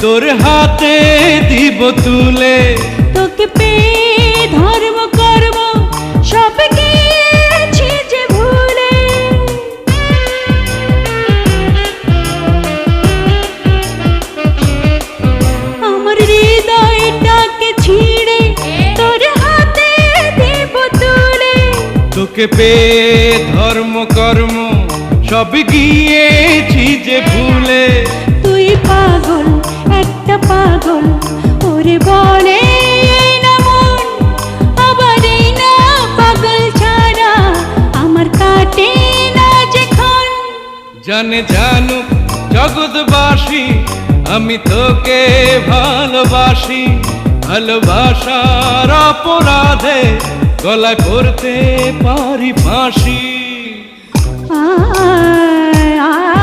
তোর হাতে দিব তুলে। তোকে পেয়ে ধর্ম কর্ম সব গিয়েছি যে ভুলে। আমার হৃদয়টাকে ছিঁড়ে তোর হাতে দিব তুলে। তোকে পেয়ে ধর্ম কর্ম সব গিয়েছি যে ভুলে। তুই পাগল, একটা পাগল, ওরে বলে না মন। আবার এই না পাগল ছাড়া আমার কাটে না যেখান। জানে জানুক জগৎবাসী আমি তোকে ভালোবাসি। ভালোবাসার অপরাধে গলা করতে পারি ফাঁসি। আয় আয়